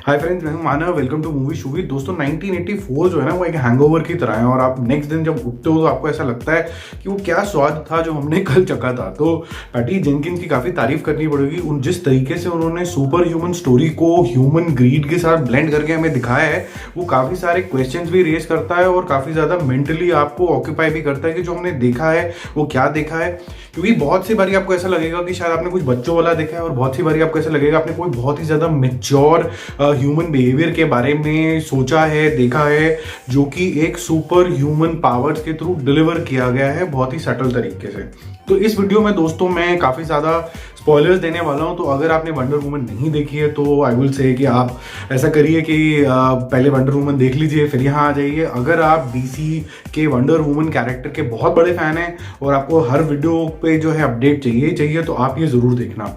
हाय friends, मैं हूं Manav. Welcome to movie shoovie. दोस्तों 1984 जो है ना वो एक हैंगओवर की तरह है और आप नेक्स्ट दिन जब उठते हो तो आपको ऐसा लगता है कि वो क्या स्वाद था जो हमने कल चखा था। तो पैटी जेंकिंस की काफ़ी तारीफ करनी पड़ेगी। उन जिस तरीके से उन्होंने सुपर ह्यूमन स्टोरी को ह्यूमन ग्रीड के साथ ब्लेंड करके हमें दिखाया है, वो काफ़ी सारे क्वेश्चंस भी रेज करता है और काफ़ी ज़्यादा मेंटली आपको ऑक्यूपाई भी करता है कि जो हमने देखा है वो क्या देखा है। क्योंकि बहुत सी बारी आपको ऐसा लगेगा कि शायद आपने कुछ बच्चों वाला देखा है और बहुत सी बारी आपको ऐसा लगेगा आपने कोई बहुत ही ज़्यादा मेच्योर ह्यूमन बिहेवियर के बारे में सोचा है, देखा है, जो कि एक सुपर ह्यूमन पावर्स के थ्रू डिलीवर किया गया है बहुत ही सटल तरीके से। तो इस वीडियो में दोस्तों मैं काफ़ी ज़्यादा स्पॉयलर्स देने वाला हूं। तो अगर आपने वंडर वुमन नहीं देखी है तो आई विल से कि आप ऐसा करिए कि पहले वंडर वुमन देख लीजिए, फिर यहाँ आ जाइए। अगर आप डीसी के वंडर वुमन कैरेक्टर के बहुत बड़े फैन हैं और आपको हर वीडियो पे जो है अपडेट चाहिए तो आप ये ज़रूर देखना।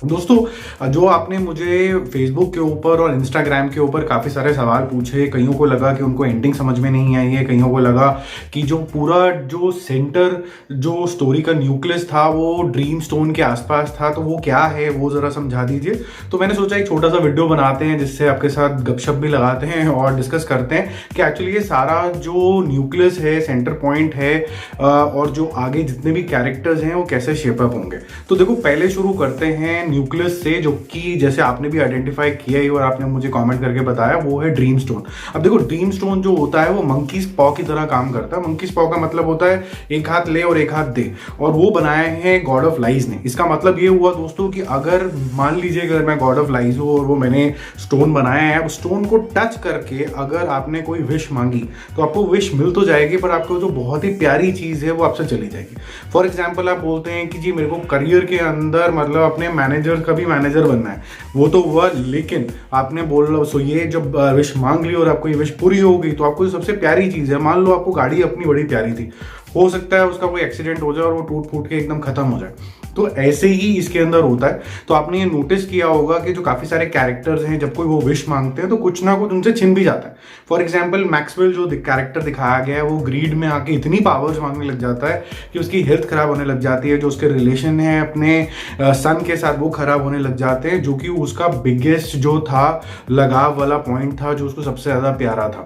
दोस्तों, जो आपने मुझे फेसबुक के ऊपर और इंस्टाग्राम के ऊपर काफ़ी सारे सवाल पूछे, कईयों को लगा कि उनको एंडिंग समझ में नहीं आई है, कईयों को लगा कि जो पूरा जो सेंटर जो स्टोरी का न्यूक्लियस था वो ड्रीम स्टोन के आसपास था, तो वो क्या है वो ज़रा समझा दीजिए। तो मैंने सोचा एक छोटा सा वीडियो बनाते हैं जिससे आपके साथ गपशप भी लगाते हैं और डिस्कस करते हैं कि एक्चुअली ये सारा जो न्यूक्लियस है, सेंटर पॉइंट है और जो आगे जितने भी कैरेक्टर्स हैं वो कैसे शेपअप होंगे। तो देखो, पहले शुरू करते हैं न्यूक्लियस से, जो कि जैसे आपने भी आइडेंटिफाई किया ही और आपने मुझे कमेंट करके बताया, वो है ड्रीम स्टोन। अब देखो, ड्रीम स्टोन जो होता है वो मंकीज पॉ की तरह काम करता है। मंकीज पॉ का मतलब होता है एक हाथ ले और एक हाथ दे, और वो बनाए हैं गॉड ऑफ लाइज ने। इसका मतलब ये हुआ दोस्तों कि अगर मान लीजिए अगर मैं गॉड ऑफ लाइज हूँ और वो मैंने स्टोन बनाया है, स्टोन को टच करके अगर आपने कोई विश मांगी तो आपको विश मिल तो जाएगी, पर आपको जो बहुत ही प्यारी चीज है वो आपसे चली जाएगी। फॉर एग्जाम्पल, आप बोलते हैं कि जी मेरे को करियर के अंदर मतलब अपने मैनेजर का भी मैनेजर बनना है, वो तो हुआ, लेकिन आपने बोल सो ये जब विश मांग ली और आपको ये विश पूरी हो गई तो आपको सबसे प्यारी चीज है, मान लो आपको गाड़ी अपनी बड़ी प्यारी थी, हो सकता है उसका कोई एक्सीडेंट हो जाए और वो टूट फूट के एकदम खत्म हो जाए। तो ऐसे ही इसके अंदर होता है। तो आपने ये नोटिस किया होगा कि जो काफी सारे कैरेक्टर्स हैं जब कोई वो विश मांगते हैं तो कुछ ना कुछ उनसे छिन भी जाता है। फॉर एग्जाम्पल, मैक्सवेल जो कैरेक्टर दिखाया गया है वो ग्रीड में आके इतनी पावर्स मांगने लग जाता है कि उसकी हेल्थ खराब होने लग जाती है, जो उसके रिलेशन है अपने सन के साथ वो खराब होने लग जाते हैं, जो कि उसका बिगेस्ट जो था लगाव वाला पॉइंट था, जो उसको सबसे ज्यादा प्यारा था।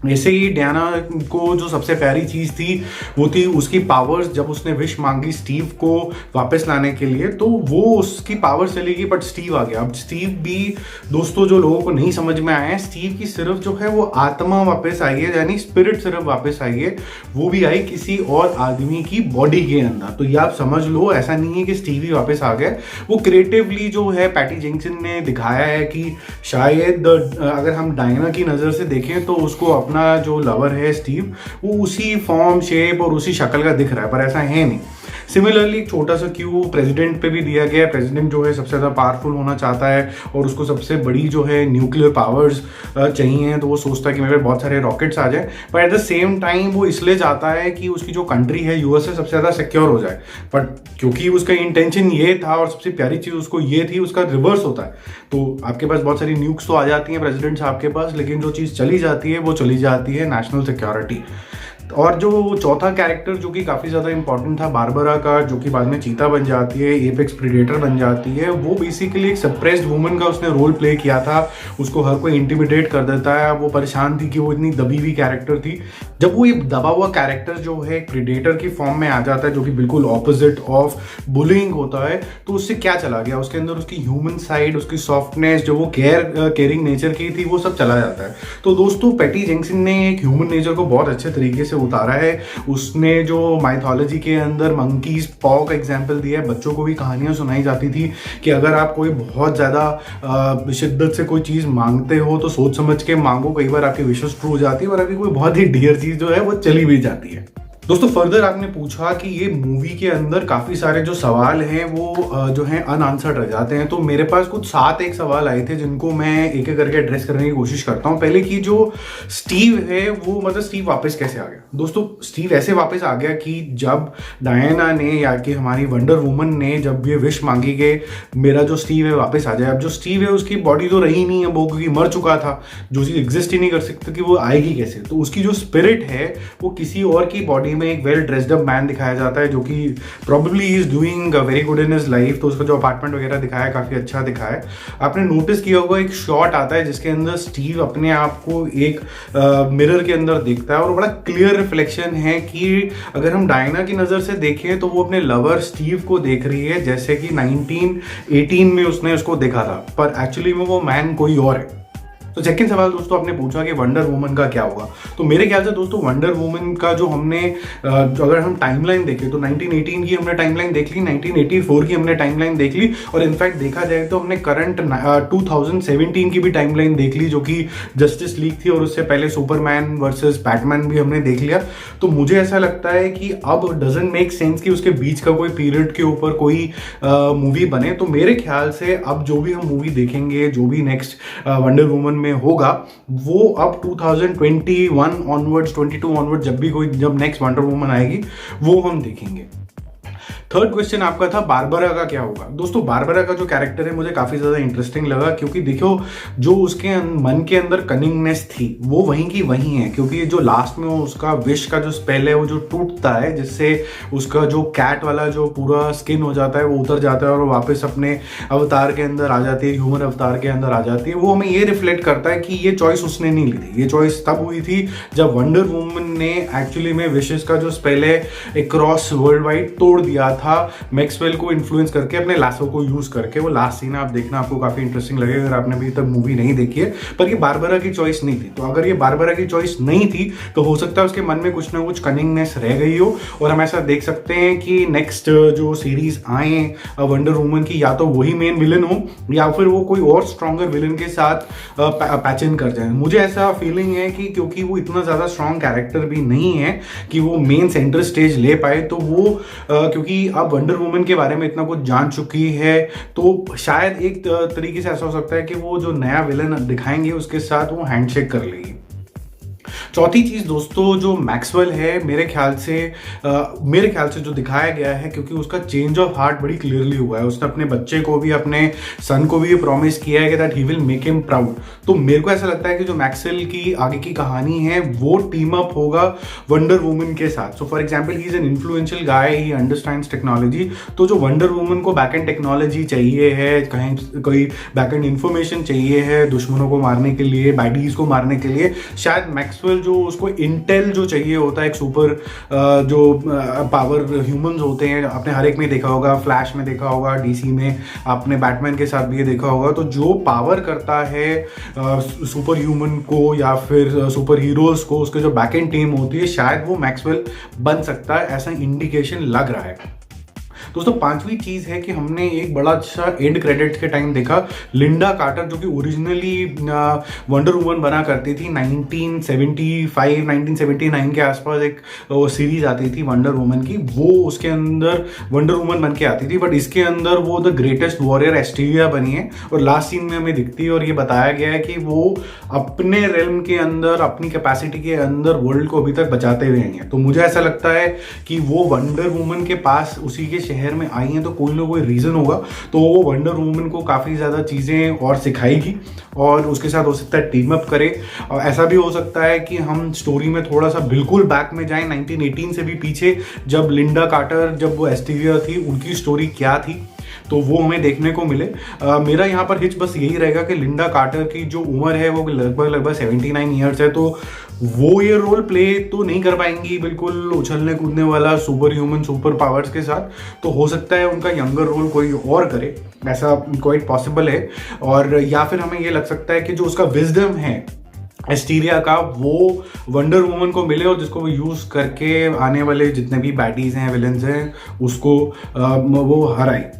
ऐसे ही डियाना को जो सबसे प्यारी चीज़ थी वो थी उसकी पावर्स। जब उसने विश मांगी स्टीव को वापस लाने के लिए तो वो उसकी पावर चली गई, बट स्टीव आ गया। अब स्टीव भी दोस्तों जो लोगों को नहीं समझ में आया है, स्टीव की सिर्फ जो है वो आत्मा वापस आई है, यानी स्पिरिट सिर्फ वापस आई है, वो भी आई किसी और आदमी की बॉडी के अंदर। तो ये आप समझ लो, ऐसा नहीं है कि स्टीव ही वापस आ गया। वो क्रिएटिवली जो है पैटी जेंकिंस ने दिखाया है कि शायद अगर हम डायना की नज़र से देखें तो उसको अपना जो लवर है स्टीव, वो उसी फॉर्म, शेप और उसी शक्ल का दिख रहा है, पर ऐसा है नहीं। सिमिलरली एक छोटा सा क्यू प्रेसिडेंट पे भी दिया गया है। प्रेसिडेंट जो है सबसे ज़्यादा पावरफुल होना चाहता है और उसको सबसे बड़ी जो है न्यूक्लियर पावर्स चाहिए, तो वो सोचता है कि मेरे बहुत सारे रॉकेट्स आ जाए, पर एट द सेम टाइम वो इसलिए चाहता है कि उसकी जो कंट्री है यूएसए सबसे ज़्यादा सिक्योर हो जाए। बट क्योंकि उसका इंटेंशन ये था और सबसे प्यारी चीज़ उसको ये थी, उसका रिवर्स होता है। तो आपके पास बहुत सारी न्यूक्स तो आ जाती हैं प्रेसिडेंट साहब के पास, लेकिन जो चीज़ चली जाती है वो चली जाती है नेशनल सिक्योरिटी। और जो चौथा कैरेक्टर जो कि काफ़ी ज़्यादा इंपॉर्टेंट था, बारबरा का, जो कि बाद में चीता बन जाती है, एपेक्स प्रीडेटर बन जाती है, वो बेसिकली एक सप्रेस्ड वुमन का उसने रोल प्ले किया था। उसको हर कोई इंटिमिडेट कर देता है। वो परेशान थी कि वो इतनी दबी हुई कैरेक्टर थी। जब वो ये दबा हुआ कैरेक्टर जो है प्रीडेटर की फॉर्म में आ जाता है, जो कि बिल्कुल ऑपोजिट ऑफ बुलिंग होता है, तो उससे क्या चला गया, उसके अंदर उसकी ह्यूमन साइड, उसकी सॉफ्टनेस, जो वो केयरिंग नेचर की थी, वो सब चला जाता है। तो दोस्तों, पैटी जेंकिंस ने एक ह्यूमन नेचर को बहुत अच्छे तरीके से उतारा है। उसने जो माइथोलॉजी के अंदर मंकीज पॉ का एग्जांपल दिया है, बच्चों को भी कहानियां सुनाई जाती थी कि अगर आप कोई बहुत ज़्यादा शिद्दत से कोई चीज़ मांगते हो तो सोच समझ के मांगो, कई बार आपकी विशेस ट्रू हो जाती है और आपकी कोई बहुत ही डियर चीज़ जो है वो चली भी जाती है। दोस्तों, फर्दर आपने पूछा कि ये मूवी के अंदर काफ़ी सारे जो सवाल हैं वो जो हैं अनआंसर्ड रह जाते हैं। तो मेरे पास कुछ 7 एक सवाल आए थे जिनको मैं एक एक करके एड्रेस करने की कोशिश करता हूँ। पहले की जो स्टीव है वो मतलब स्टीव वापस कैसे आ गया। दोस्तों, स्टीव ऐसे वापस आ गया कि जब डायना ने या कि हमारी वंडर वुमन ने जब ये विश मांगी कि मेरा जो स्टीव है वापस आ जाए। अब जो स्टीव है उसकी बॉडी तो रही नहीं है, वो क्योंकि मर चुका था, जो चीज़ एग्जिस्ट ही नहीं कर सकती कि वो आएगी कैसे। तो उसकी जो स्पिरिट है वो किसी और की बॉडी में एक वेल ड्रेस्ड अप मैन दिखाया जाता है जो कि probably is doing very good in his life. तो उसका जो अपार्टमेंट वगैरह दिखाया है काफ़ी अच्छा दिखाया है। आपने नोटिस किया होगा एक शॉट आता है जिसके अंदर स्टीव अपने आप को एक मिरर के अंदर देखता है और बड़ा क्लियर रिफ्लेक्शन है कि अगर हम डायना की नज़र से देखें तो वो अपने लवर स्टीव को देख रही है जैसे कि 1918 में उसने उसको देखा था, पर एक्चुअली में वो मैन कोई और है। तो सेकंड सवाल दोस्तों आपने पूछा कि वंडर वुमन का क्या होगा। तो मेरे ख्याल से दोस्तों वंडर वुमन का जो हमने अगर हम टाइमलाइन देखें तो 1918 की हमने टाइमलाइन देख ली, 1984 की हमने टाइमलाइन देख ली और इनफैक्ट देखा जाए तो हमने करंट 2017 की भी टाइमलाइन देख ली जो कि जस्टिस लीग थी और उससे पहले सुपरमैन वर्सेस बैटमैन भी हमने देख लिया। तो मुझे ऐसा लगता है कि अब डजंट मेक सेंस कि उसके बीच का कोई पीरियड के ऊपर कोई मूवी बने। तो मेरे ख्याल से अब जो भी हम मूवी देखेंगे, जो भी नेक्स्ट वंडर वुमन में होगा, वो अब 2021 ऑनवर्ड्स, 22 ऑनवर्ड्स जब नेक्स्ट वंडर वुमन आएगी वो हम देखेंगे। थर्ड क्वेश्चन आपका था बारबरा का क्या होगा। दोस्तों बारबरा का जो कैरेक्टर है मुझे काफी ज्यादा इंटरेस्टिंग लगा क्योंकि देखो जो उसके मन के अंदर कनिंगनेस थी वो वहीं की वहीं है, क्योंकि जो लास्ट में उसका विश का जो स्पेल है वो जो टूटता है जिससे उसका जो कैट वाला जो पूरा स्किन हो जाता है वो उतर जाता है और वापस अपने अवतार के अंदर आ जाती है, ह्यूमन अवतार के अंदर आ जाती है। वो हमें ये रिफ्लेक्ट करता है कि ये चॉइस उसने नहीं ली थी, ये चॉइस तब हुई थी जब वंडर वुमन ने एक्चुअली में विशेस का जो स्पेल है अक्रॉस वर्ल्ड वाइड तोड़ दिया था मैक्सवेल को इन्फ्लुएंस करके, अपने लासो को यूज करके। वो लास्ट सीन आप देखना, आपको काफी इंटरेस्टिंग लगेगा अगर आपने अभी तक मूवी नहीं देखी है। पर ये बारबरा की चॉइस नहीं थी। तो अगर ये बारबरा की चॉइस नहीं थी तो हो सकता है उसके मन में कुछ ना कुछ कनिंगनेस रह गई हो और हम ऐसा देख सकते हैं कि नेक्स्ट जो सीरीज आए वंडर वुमन की या तो वही मेन विलन हो या फिर वो कोई और स्ट्रॉन्गर विलन के साथ पैच इन कर जाए। मुझे ऐसा फीलिंग है कि क्योंकि वो इतना ज्यादा स्ट्रॉन्ग कैरेक्टर भी नहीं है कि वो मेन सेंटर स्टेज ले पाए, तो वो क्योंकि अब वंडर वुमन के बारे में इतना कुछ जान चुकी है तो शायद एक तरीके से ऐसा हो सकता है कि वो जो नया विलन दिखाएंगे उसके साथ वो हैंडशेक कर लेगी। चौथी चीज दोस्तों जो मैक्सवेल है मेरे ख्याल से जो दिखाया गया है, क्योंकि उसका चेंज ऑफ हार्ट बड़ी क्लियरली हुआ है। उसने अपने बच्चे को भी, अपने सन को भी ये प्रॉमिस किया है कि that he will make him proud. तो मेरे को ऐसा लगता है कि जो मैक्सवेल की आगे की कहानी है वो टीम अप होगा वंडर वुमन के साथ। So for example he is an influential guy, he understands technology. तो जो वंडर वुमन को बैकएंड टेक्नोलॉजी चाहिए है, कहीं कोई बैकएंड इंफॉर्मेशन चाहिए है दुश्मनों को मारने के लिए, बैडीज को मारने के लिए, शायद मैक्सवेल जो उसको इंटेल जो चाहिए होता है, एक सुपर जो पावर ह्यूमंस होते हैं, आपने हर एक में देखा होगा, फ्लैश में देखा होगा, डीसी में आपने बैटमैन के साथ भी ये देखा होगा। तो जो पावर करता है सुपर ह्यूमन को या फिर सुपर हीरोज को, उसके जो बैकएंड टीम होती है, शायद वो मैक्सवेल बन सकता है, ऐसा इंडिकेशन लग रहा है। दोस्तों पांचवी चीज है कि हमने एक बड़ा अच्छा एंड क्रेडिट के टाइम देखा लिंडा कार्टर, जो कि ओरिजिनली वंडर वुमन बना करती थी 1975 1979 के आसपास। एक सीरीज आती थी वंडर वुमन की, वो उसके अंदर वंडर वुमन बन के आती थी, बट इसके अंदर वो द ग्रेटेस्ट वॉरियर एस्टीरिया बनी है और लास्ट सीन में हमें दिखती है और ये बताया गया है कि वो अपने रेल्म के अंदर, अपनी कैपेसिटी के अंदर वर्ल्ड को अभी तक बचाते हुए हैं। तो मुझे ऐसा लगता है कि वो वंडर वुमन के पास उसी के शहर में आई हैं तो कोई ना कोई रीजन होगा, तो वो वंडर वुमन को काफी ज्यादा चीजें और सिखाएगी और उसके साथ हो सकता है टीम अप करे। और ऐसा भी हो सकता है कि हम स्टोरी में थोड़ा सा बिल्कुल बैक में जाएं 1918 से भी पीछे, जब लिंडा कार्टर, जब वो एस्टीरिया थी, उनकी स्टोरी क्या थी, तो वो हमें देखने को मिले। मेरा यहाँ पर हिच बस यही रहेगा कि लिंडा कार्टर की जो उम्र है वो लगभग 79 ईयर्स है, तो वो ये रोल प्ले तो नहीं कर पाएंगी बिल्कुल उछलने कूदने वाला सुपर ह्यूमन सुपर पावर्स के साथ। तो हो सकता है उनका यंगर रोल कोई और करे, ऐसा क्वाइट पॉसिबल है। और या फिर हमें ये लग सकता है कि जो उसका विजडम है एस्टीरिया का, वो वंडर वुमन को मिले और जिसको वो यूज करके आने वाले जितने भी बैडीज हैं, विलेंस हैं, उसको वो हराए।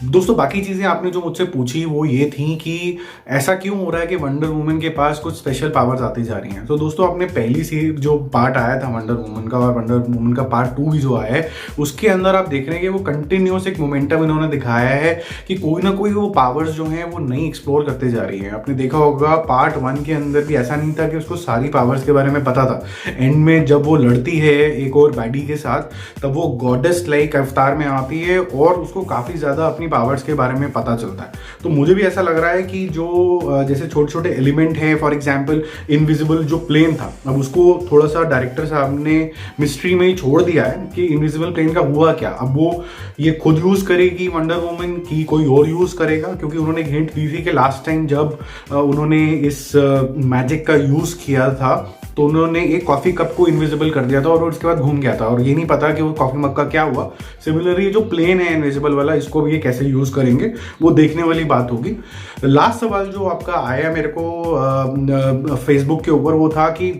दोस्तों बाकी चीज़ें आपने जो मुझसे पूछी वो ये थी कि ऐसा क्यों हो रहा है कि वंडर वुमन के पास कुछ स्पेशल पावर्स आती जा रही हैं। तो दोस्तों आपने पहली सी जो पार्ट आया था वंडर वुमन का, और वंडर वुमन का पार्ट 2 भी जो आया है, उसके अंदर आप देख रहे हैं कि वो कंटिन्यूस एक मोमेंटम इन्होंने दिखाया है कि कोई ना कोई वो पावर्स जो हैं वो नई एक्सप्लोर करते जा रही है। आपने देखा होगा पार्ट 1 के अंदर भी ऐसा नहीं था कि उसको सारी पावर्स के बारे में पता था। एंड में जब वो लड़ती है एक और बैडी के साथ, तब वो गॉडेस लाइक अवतार में आती है और उसको काफ़ी ज़्यादा अपनी अपनी पावर्स के बारे में पता चलता है। तो मुझे भी ऐसा लग रहा है कि जो जैसे छोटे छोटे एलिमेंट है, फॉर एग्जांपल इनविजिबल जो प्लेन था, अब उसको थोड़ा सा डायरेक्टर साहब ने मिस्ट्री में ही छोड़ दिया है कि इनविजिबल प्लेन का हुआ क्या। अब वो ये खुद यूज करेगी वंडर वुमन की कोई और यूज करेगा, क्योंकि उन्होंने हिंट दी थी कि लास्ट टाइम जब उन्होंने इस मैजिक का यूज किया था तो उन्होंने एक कॉफी कप को इनविजिबल कर दिया था और उसके बाद घूम गया था, और ये नहीं पता कि वो कॉफी मग का क्या हुआ। सिमिलरली जो प्लेन है इनविजिबल वाला, इसको भी ये कैसे यूज करेंगे वो देखने वाली बात होगी। लास्ट सवाल जो आपका आया मेरे को फेसबुक के ऊपर, वो था कि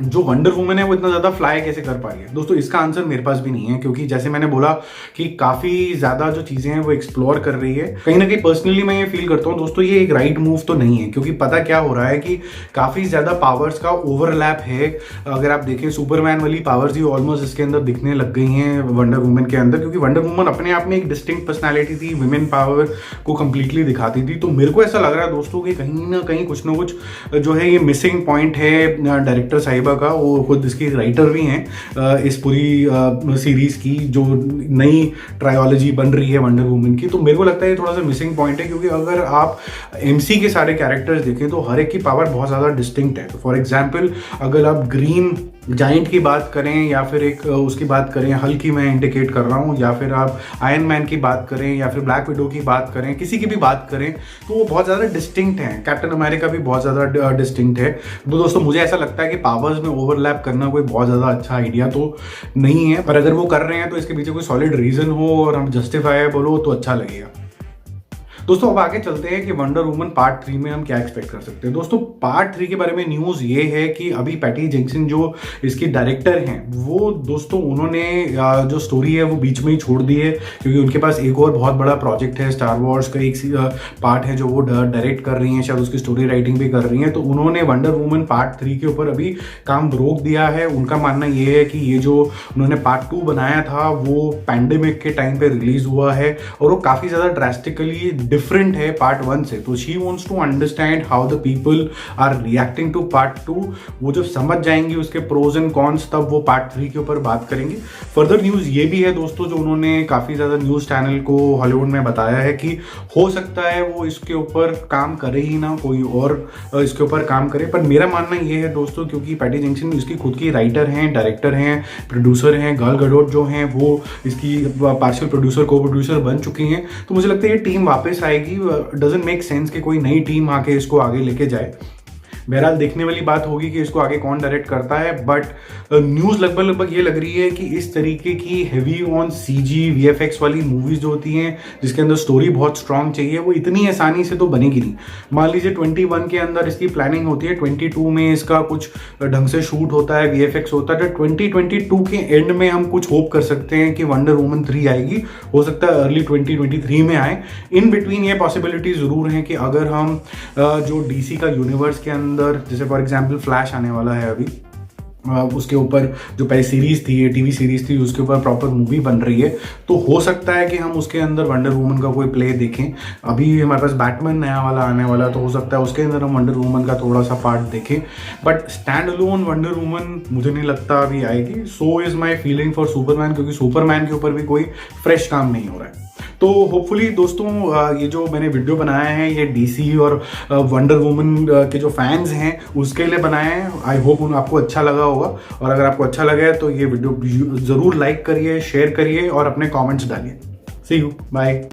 जो वंडर वुमन है वो इतना ज़्यादा फ्लाई कैसे कर पा रही है। दोस्तों इसका आंसर मेरे पास भी नहीं है, क्योंकि जैसे मैंने बोला कि काफ़ी ज़्यादा जो चीज़ें हैं वो एक्सप्लोर कर रही है। कहीं ना कहीं पर्सनली मैं ये फील करता हूँ दोस्तों ये एक राइट मूव तो नहीं है, क्योंकि पता क्या हो रहा है कि काफ़ी ज़्यादा पावर्स का ओवरलैप है। अगर आप देखें सुपरमैन वाली पावर्स ही ऑलमोस्ट इसके अंदर दिखने लग गई हैं वंडर वुमन के अंदर, क्योंकि वंडर वुमन अपने आप में एक डिस्टिंक्ट पर्सनैलिटी थी, विमेन पावर को कंप्लीटली दिखाती थी। तो मेरे को ऐसा लग रहा है दोस्तों कि कहीं ना कहीं कुछ ना कुछ जो है ये मिसिंग पॉइंट है डायरेक्टर साहिबा का। वो खुद इसकी राइटर भी हैं इस पूरी सीरीज की जो नई ट्रायोलॉजी बन रही है वंडर वुमन की। तो मेरे को लगता है ये थोड़ा सा मिसिंग पॉइंट है, क्योंकि अगर आप एमसी के सारे कैरेक्टर्स देखें तो हर एक की पावर बहुत ज़्यादा डिस्टिंक्ट है। तो फॉर एग्जाम्पल अगर आप ग्रीन जाइंट की बात करें या फिर एक उसकी बात करें, हल्क की मैं इंडिकेट कर रहा हूँ, या फिर आप आयरन मैन की बात करें या फिर ब्लैक विडो की बात करें, किसी की भी बात करें, तो वो बहुत ज़्यादा डिस्टिंक्ट हैं। कैप्टन अमेरिका भी बहुत ज़्यादा डिस्टिंक्ट है। तो दोस्तों मुझे ऐसा लगता है कि पावर्स में ओवरलैप करना कोई बहुत ज़्यादा अच्छा आइडिया तो नहीं है, पर अगर वो कर रहे हैं तो इसके पीछे कोई सॉलिड रीज़न हो और हम जस्टिफाई बोलो तो अच्छा लगेगा। दोस्तों अब आगे चलते हैं कि वंडर वुमन पार्ट 3 में हम क्या एक्सपेक्ट कर सकते हैं। दोस्तों पार्ट 3 के बारे में न्यूज़ ये है कि अभी पैटी जेंकिंसन जो इसकी डायरेक्टर हैं वो दोस्तों उन्होंने जो स्टोरी है वो बीच में ही छोड़ दी है, क्योंकि उनके पास एक और बहुत बड़ा प्रोजेक्ट है, स्टार वॉर्स का एक पार्ट है जो वो डायरेक्ट कर रही हैं, शायद उसकी स्टोरी राइटिंग भी कर रही हैं। तो उन्होंने वंडर वुमन पार्ट 3 के ऊपर अभी काम रोक दिया है। उनका मानना ये है कि ये जो उन्होंने पार्ट 2 बनाया था वो पैंडेमिक के टाइम पे रिलीज हुआ है और वो काफ़ी ज़्यादा ड्रास्टिकली डिफरेंट है पार्ट 1 से। तो she wants to understand how the people are reacting to part 2। वो जब समझ जाएंगी उसके प्रोज एंड कॉन्स, तब वो पार्ट 3 के ऊपर बात करेंगे। फर्दर न्यूज़ ये भी है दोस्तों, जो उन्होंने काफ़ी ज़्यादा न्यूज़ चैनल को हॉलीवुड में बताया है कि हो सकता है वो इसके ऊपर काम करे ही ना, कोई और इसके ऊपर काम करे। पर मेरा मानना ये है दोस्तों, क्योंकि पैटी जेंकिंसन इसकी खुद की राइटर हैं, डायरेक्टर हैं, प्रोड्यूसर हैं, गल गडोट जो हैं वो इसकी पार्शियल प्रोड्यूसर को प्रोड्यूसर बन चुकी हैं। तो मुझे लगता है ये टीम वापस आएगी। डजंट मेक सेंस कि कोई नई टीम आके इसको आगे लेके जाए। बहरहाल देखने वाली बात होगी कि इसको आगे कौन डायरेक्ट करता है। बट न्यूज़ लगभग ये लग रही है कि इस तरीके की हेवी ऑन सीजी वीएफएक्स वाली मूवीज जो होती हैं जिसके अंदर स्टोरी बहुत स्ट्रांग चाहिए, वो इतनी आसानी से तो बनेगी नहीं। मान लीजिए 21 के अंदर इसकी प्लानिंग होती है, 22 में इसका कुछ ढंग से शूट होता है, वीएफएक्स होता है, तो 2022 के एंड में हम कुछ होप कर सकते हैं कि वंडर वुमन 3 आएगी। हो सकता है अर्ली 2023 में आए। इन बिटवीन ये पॉसिबिलिटी ज़रूर है कि अगर हम जो डीसी का यूनिवर्स के अंदर, जैसे फॉर एग्जांपल फ्लैश आने वाला है अभी, उसके ऊपर जो पहले सीरीज थी, टीवी सीरीज थी, उसके ऊपर प्रॉपर मूवी बन रही है, तो हो सकता है कि हम उसके अंदर वंडर वुमन का कोई प्ले देखें। अभी हमारे पास बैटमैन नया वाला आने वाला है, तो हो सकता है उसके अंदर हम वंडर वुमन का थोड़ा सा पार्ट देखें। But stand alone wonder woman मुझे नहीं लगता अभी आएगी। So is my feeling for Superman, क्योंकि सुपरमैन के ऊपर भी कोई फ्रेश काम नहीं हो रहा है। तो होपफुली दोस्तों ये जो मैंने वीडियो बनाया है ये डीसी और वंडर वुमन के जो फैंस हैं उसके लिए बनाए हैं। आई होप आपको अच्छा लगा होगा, और अगर आपको अच्छा लगा है तो ये वीडियो ज़रूर लाइक करिए, शेयर करिए और अपने कमेंट्स डालिए। सी यू, बाय।